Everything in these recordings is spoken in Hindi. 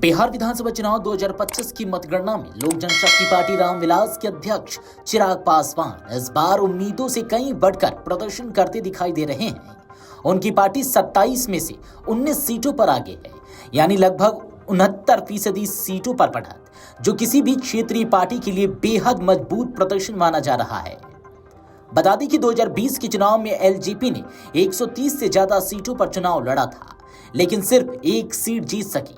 बिहार विधानसभा चुनाव 2025 की मतगणना में लोक जनशक्ति पार्टी रामविलास के अध्यक्ष चिराग पासवान इस बार उम्मीदों से कहीं बढ़कर प्रदर्शन करते दिखाई दे रहे हैं। उनकी पार्टी 27 में से 19 सीटों पर आगे है, यानी लगभग 69% सीटों पर बढ़त, जो किसी भी क्षेत्रीय पार्टी के लिए बेहद मजबूत प्रदर्शन माना जा रहा है। बता दें कि 2020 के चुनाव में एलजेपी ने 130 से ज्यादा सीटों पर चुनाव लड़ा था, लेकिन सिर्फ एक सीट जीत सकी।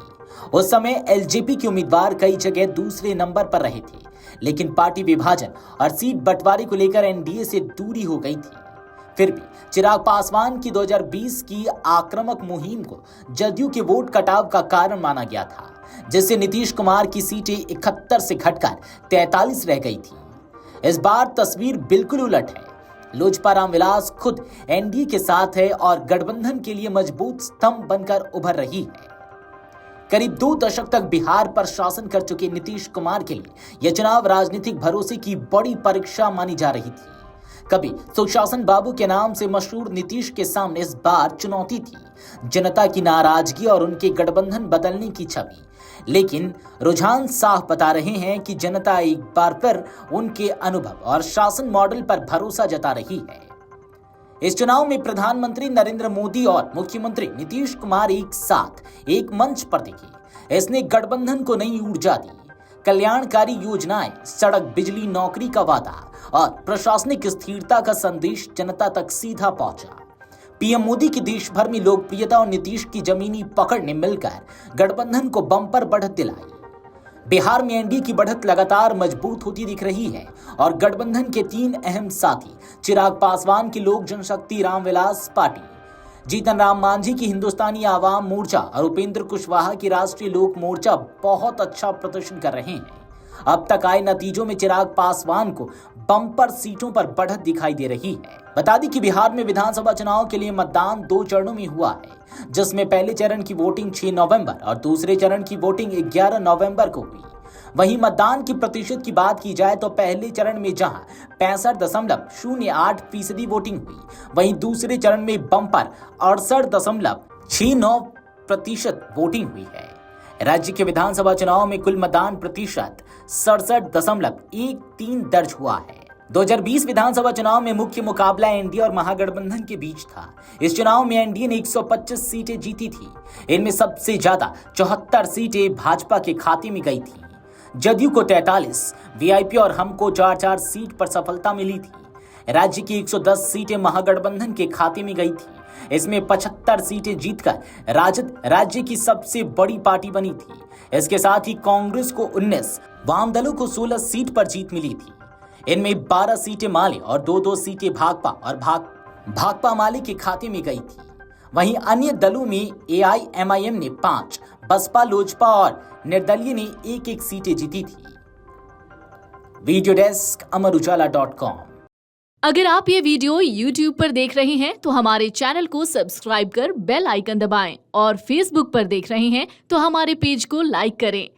उस समय एलजेपी के उम्मीदवार कई जगह दूसरे नंबर पर रहे थे, लेकिन पार्टी विभाजन और सीट बंटवारे को लेकर एनडीए से दूरी हो गई थी। फिर भी चिराग पासवान की 2020 की आक्रामक मुहिम को जदयू के वोट कटाव का कारण माना गया था, जिससे नीतीश कुमार की सीटें 71 से घटकर 43 रह गई थी। इस बार तस्वीर बिल्कुल उलट है। लोजपा रामविलास खुद एनडीए के साथ है और गठबंधन के लिए मजबूत स्तंभ बनकर उभर रही है। करीब 2 दशक तक बिहार पर शासन कर चुके नीतीश कुमार के लिए यह चुनाव राजनीतिक भरोसे की बड़ी परीक्षा मानी जा रही थी। कभी सुशासन बाबू के नाम से मशहूर नीतीश के सामने इस बार चुनौती थी जनता की नाराजगी और उनके गठबंधन बदलने की छवि। लेकिन रुझान साफ बता रहे हैं कि जनता एक बार फिर उनके अनुभव और शासन मॉडल पर भरोसा जता रही है। इस चुनाव में प्रधानमंत्री नरेंद्र मोदी और मुख्यमंत्री नीतीश कुमार एक साथ एक मंच पर दिखे। इसने गठबंधन को नई ऊर्जा दी। कल्याणकारी योजनाएं, सड़क, बिजली, नौकरी का वादा और प्रशासनिक स्थिरता का संदेश जनता तक सीधा पहुंचा। पीएम मोदी की देश भर में लोकप्रियता और नीतीश की जमीनी पकड़ ने मिलकर गठबंधन को बम्पर बढ़त दिलाई। बिहार में एनडीए की बढ़त लगातार मजबूत होती दिख रही है और गठबंधन के 3 अहम साथी चिराग पासवान की लोक जनशक्ति रामविलास पार्टी, जीतन राम मांझी की हिंदुस्तानी आवाम मोर्चा और उपेंद्र कुशवाहा की राष्ट्रीय लोक मोर्चा बहुत अच्छा प्रदर्शन कर रहे हैं। अब तक आए नतीजों में चिराग पासवान को बम्पर सीटों पर बढ़त दिखाई दे रही है। बता दें कि बिहार में विधानसभा चुनाव के लिए मतदान 2 चरणों में हुआ है, जिसमें पहले चरण की वोटिंग 6 नवंबर और दूसरे चरण की वोटिंग 11 नवंबर को हुई। वहीं मतदान की प्रतिशत की बात की जाए तो पहले चरण में जहां 65.08% वोटिंग हुई, वहीं दूसरे चरण में बम्पर 68.69% वोटिंग हुई है। राज्य के विधानसभा चुनाव में कुल मतदान प्रतिशत 67.13 दर्ज हुआ है। 2020 विधानसभा चुनाव में मुख्य मुकाबला एनडीए और महागठबंधन के बीच था। इस चुनाव में एनडीए ने 125 सीटें जीती थी। इनमें सबसे ज्यादा 74 सीटें भाजपा के खाते में गई थी। जदयू को 43, वीआईपी और हमको 4-4 सीट पर सफलता मिली थी। राज्य की 110 सीटें महागठबंधन के खाते में गई थी। इसमें 75 सीटें जीतकर राजद राज्य की सबसे बड़ी पार्टी बनी थी। इसके साथ ही कांग्रेस को 19, वाम दलों को 16 सीट पर जीत मिली थी। इनमें 12 सीटें माले और 2-2 सीटें भाकपा और भाकपा माले के खाते में गई थी। वहीं अन्य दलों में एआईएमआईएम ने 5, बसपा, लोजपा और निर्दलीय ने 1-1 सीटें जीती थी। वीडियो डेस्क अमरुजाला.com। अगर आप ये वीडियो YouTube पर देख रहे हैं तो हमारे चैनल को सब्सक्राइब कर बेल आइकन दबाएं और Facebook पर देख रहे हैं तो हमारे पेज को लाइक करें।